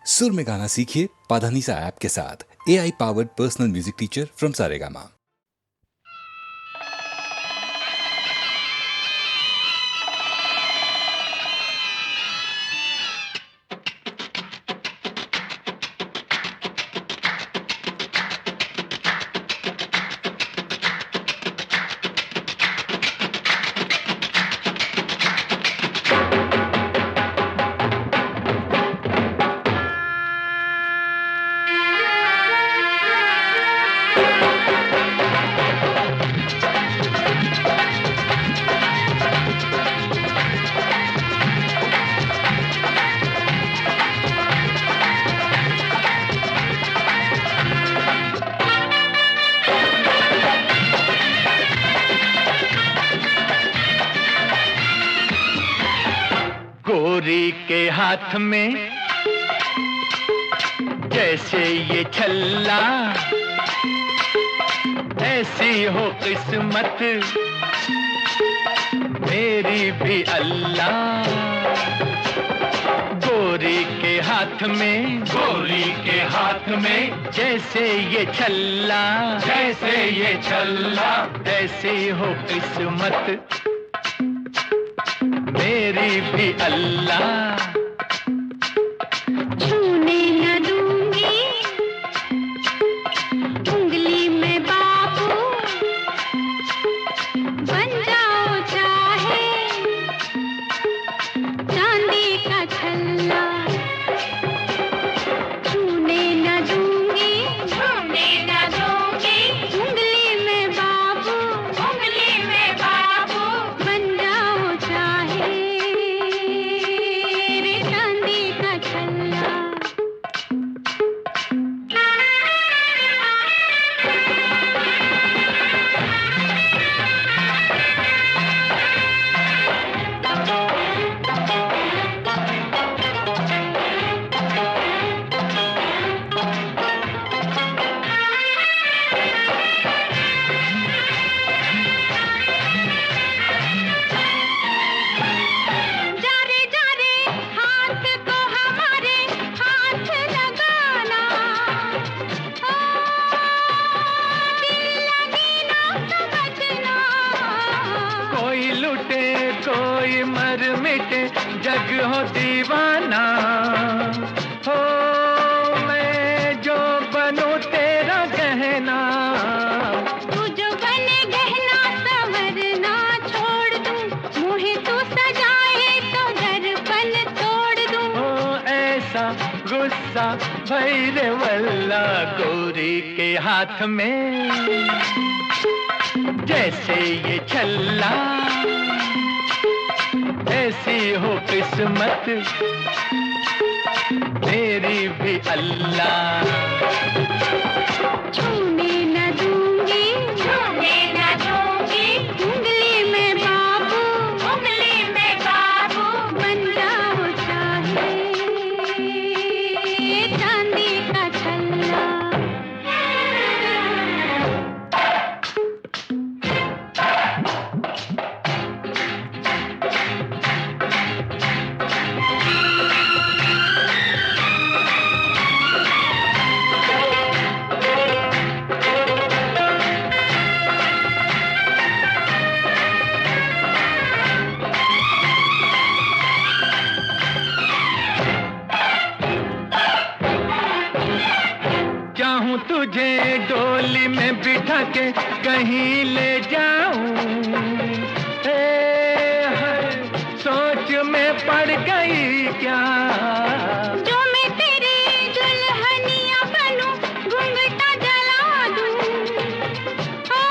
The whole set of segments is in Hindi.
सुर में गाना सीखिए पाधानीसा ऐप के साथ। AI powered personal music teacher from Saregama. गोरी के हाथ में जैसे ये छल्ला, ऐसी हो किस्मत मेरी भी अल्लाह। गोरी के हाथ में जैसे ये छल्ला, ऐसी हो किस्मत मेरी भी अल्लाह। छूने न दूंगी उंगली में बाबू, बन जाओ चाहे चांदी का छल्ला। छूने न दूंगी उंगली में बाबू, बन जाओ चाहे रे चांदी का छल्ला। जा रे हाथ को हमारे हाथ लगाना, ओ दिल लगी ना समझना। कोई लुटे कोई मर मिटे जग हो दीवाना, हो मैं जो बनूं तेरा गहना। तू जो बने गहना संवरना छोड़ दूं, मुहे तू सजाए तो दर्पण तोड़ दूं। ओ ऐसा गुस्सा भैरे वल्ला। गोरी के हाथ में जैसे ये छल्ला, ऐसी हो किस्मत मेरी भी अल्लाह। छूने न दूंगी उंगली में बाबू, बन जाओ चाहे चांदी का छल्ला। चाहूं तुझे डोली में बिठा के कहीं ले जाऊं, सोच में पड़ गई क्या। जो मैं तेरी दुल्हनिया बनूं, घूंघटा जला दूं। ओ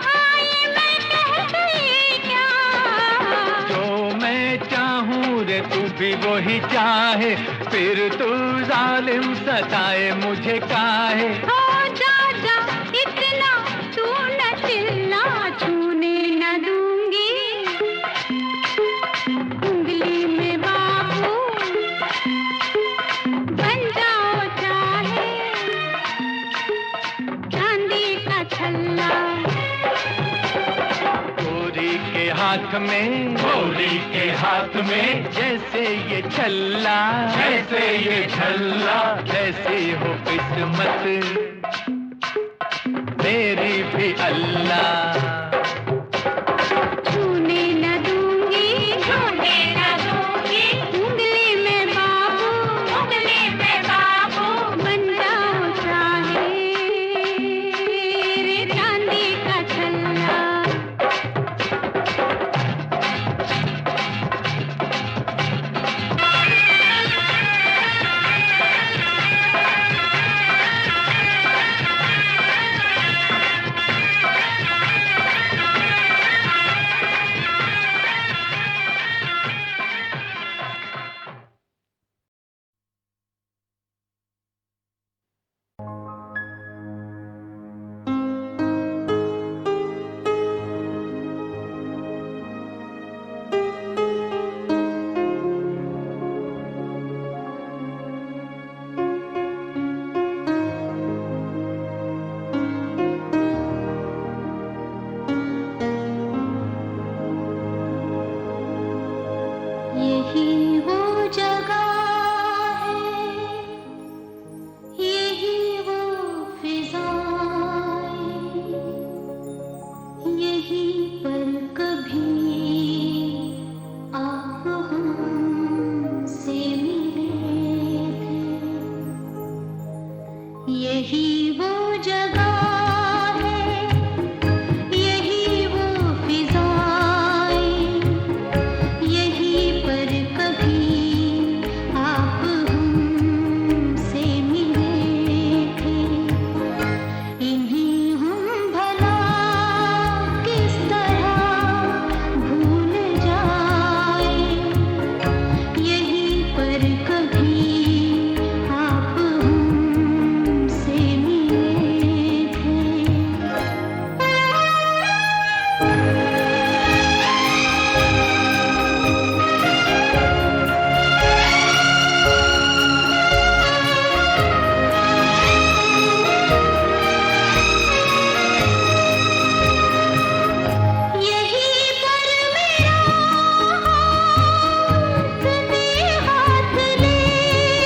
हाय मैं कह गई क्या। जो मैं चाहूं रे तू भी वही चाहे, फिर तू जालिम सताए मुझे काहे। ओ जा जा इतना तू न चिल्ला, छूने न दूंगी उंगली में बाबू, बन जाओ चाहे चांदी का छल्ला। गोरी के हाथ में जैसे ये छल्ला, जैसे ये छल्ला, जैसी हो किस्मत मेरी भी अल्लाह। छूने न दूंगी, छूने न दूंगी, उंगली में बाबू, उंगली में बाबू, बन जाओ चाहे रे चांदी का छल्ला। यही वो जगह है, यही वो फिजाएं, यही पर कभी आप हमसे मिले थे। यही वो जगह है, यही वो फिजाएं, यही पर कभी आप हमसे मिले थे। इन्हें हम भला किस तरह भूल जाए, यही पर कभी आप हमसे मिले थे। यही पर मेरा हाथ में हाथ लेके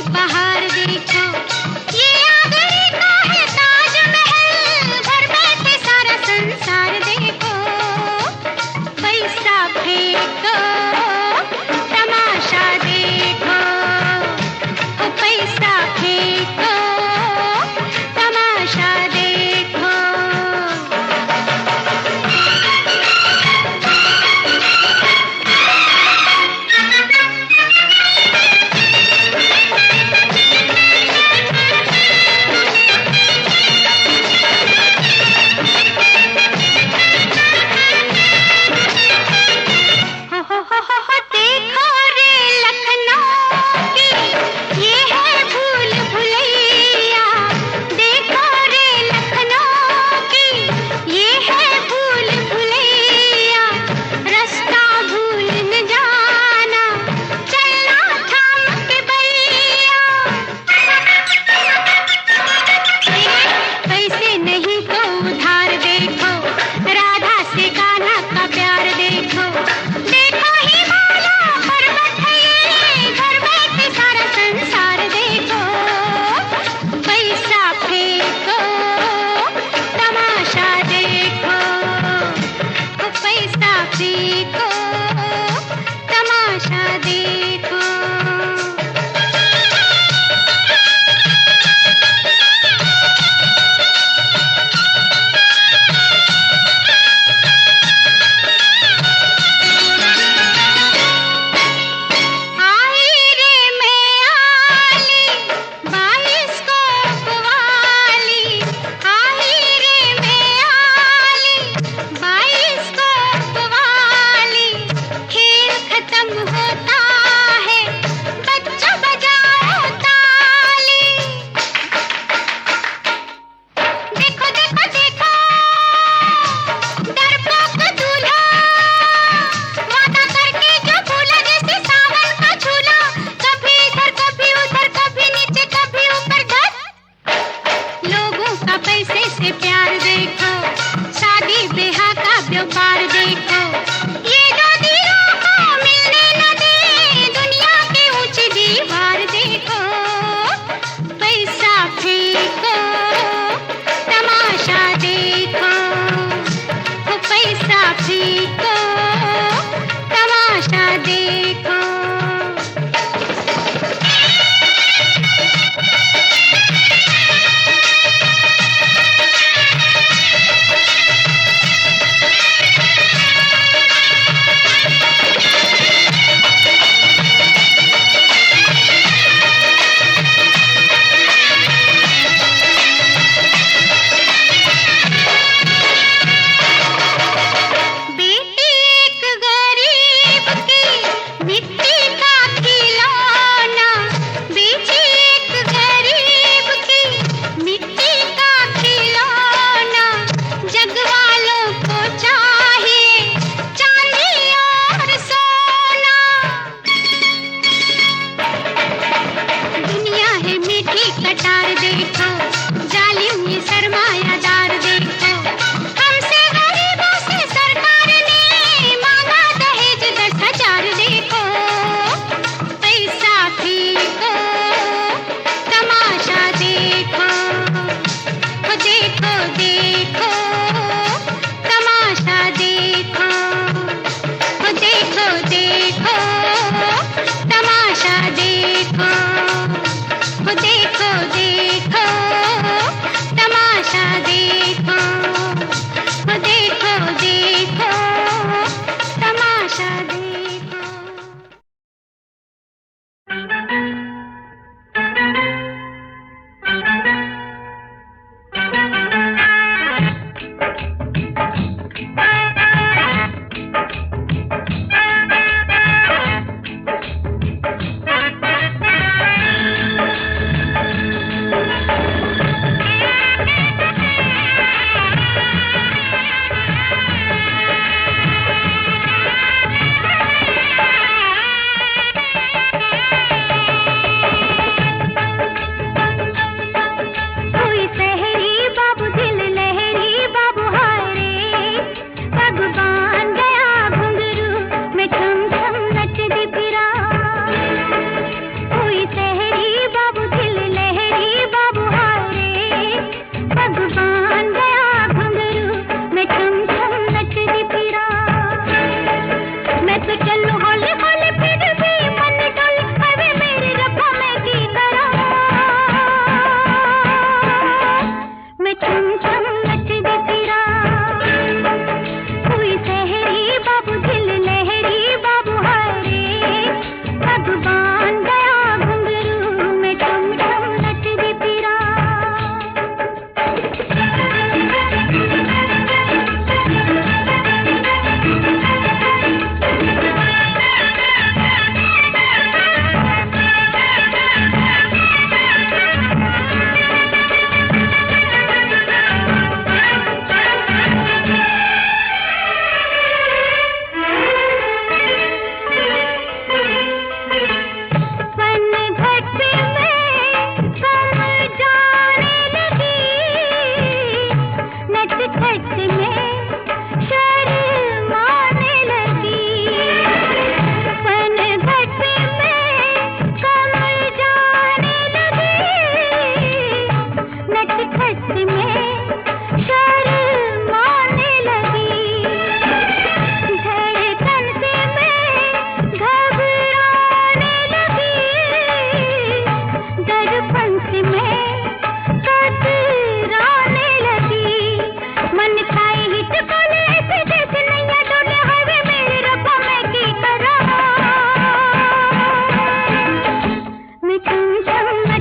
बहार देखो, ये आगरे का है ताजमहल, घर बैठे सारा संसार देखो। पैसा फेंको, तमाशा देखो, ओ पैसा फेंको, तमाशा देखो। हो देखो रे लखनऊ की, ये है भूल भुलैया। देखो रे लखनऊ की, ये है भूल भुलैया। रास्ता भूल न जाना, चलना थाम के भैया। पैसे नहीं तो उधार देखो, राधा से कान्हा का प्यार देखो। देखो हिमालय पर्वत है ये, घर बैठे सारा संसार देखो। पैसा फेंको, तमाशा देखो, ओ पैसा फेंको, तमाशा देखो। आई रे मैं आली, 22 कोप वाली। आई रे मैं आली, 22 कोप वाली। खेल खत्म होता है, बच्चों बजाओ ताली। देखो देखो देखो, डरपोक दूल्हा, वादा करके जो भूला, जैसे सावन का झूला। कभी इधर कभी उधर, कभी नीचे कभी ऊपर। धत लोगों का पैसे से प्यार देखो, शादी ब्याह का व्यापार देखो। ये जो दिलों को मिलने न दे, दुनिया की ऊंची दीवार देखो। पैसा फेंको, तमाशा देखो, ओ पैसा फेंको, तमाशा देखो। बेटी एक गरीब की, मिट्टी का खिलौना। बेटी एक गरीब की, मिट्टी का खिलौना। जग वालों को चाहिए चांदी और सोना। दुनिया है मीठी कटार देखो, जालिम ये सरमायादार देखो। हमसे गरीबों से सरकार ने मांगा दहेज 10,000 देखो। पैसा फेंको, तमाशा देखो, ओ देखो देखो, तमाशा देखो, ओ देखो देखो, तमाशा देखो, ओ देखो देखो, संग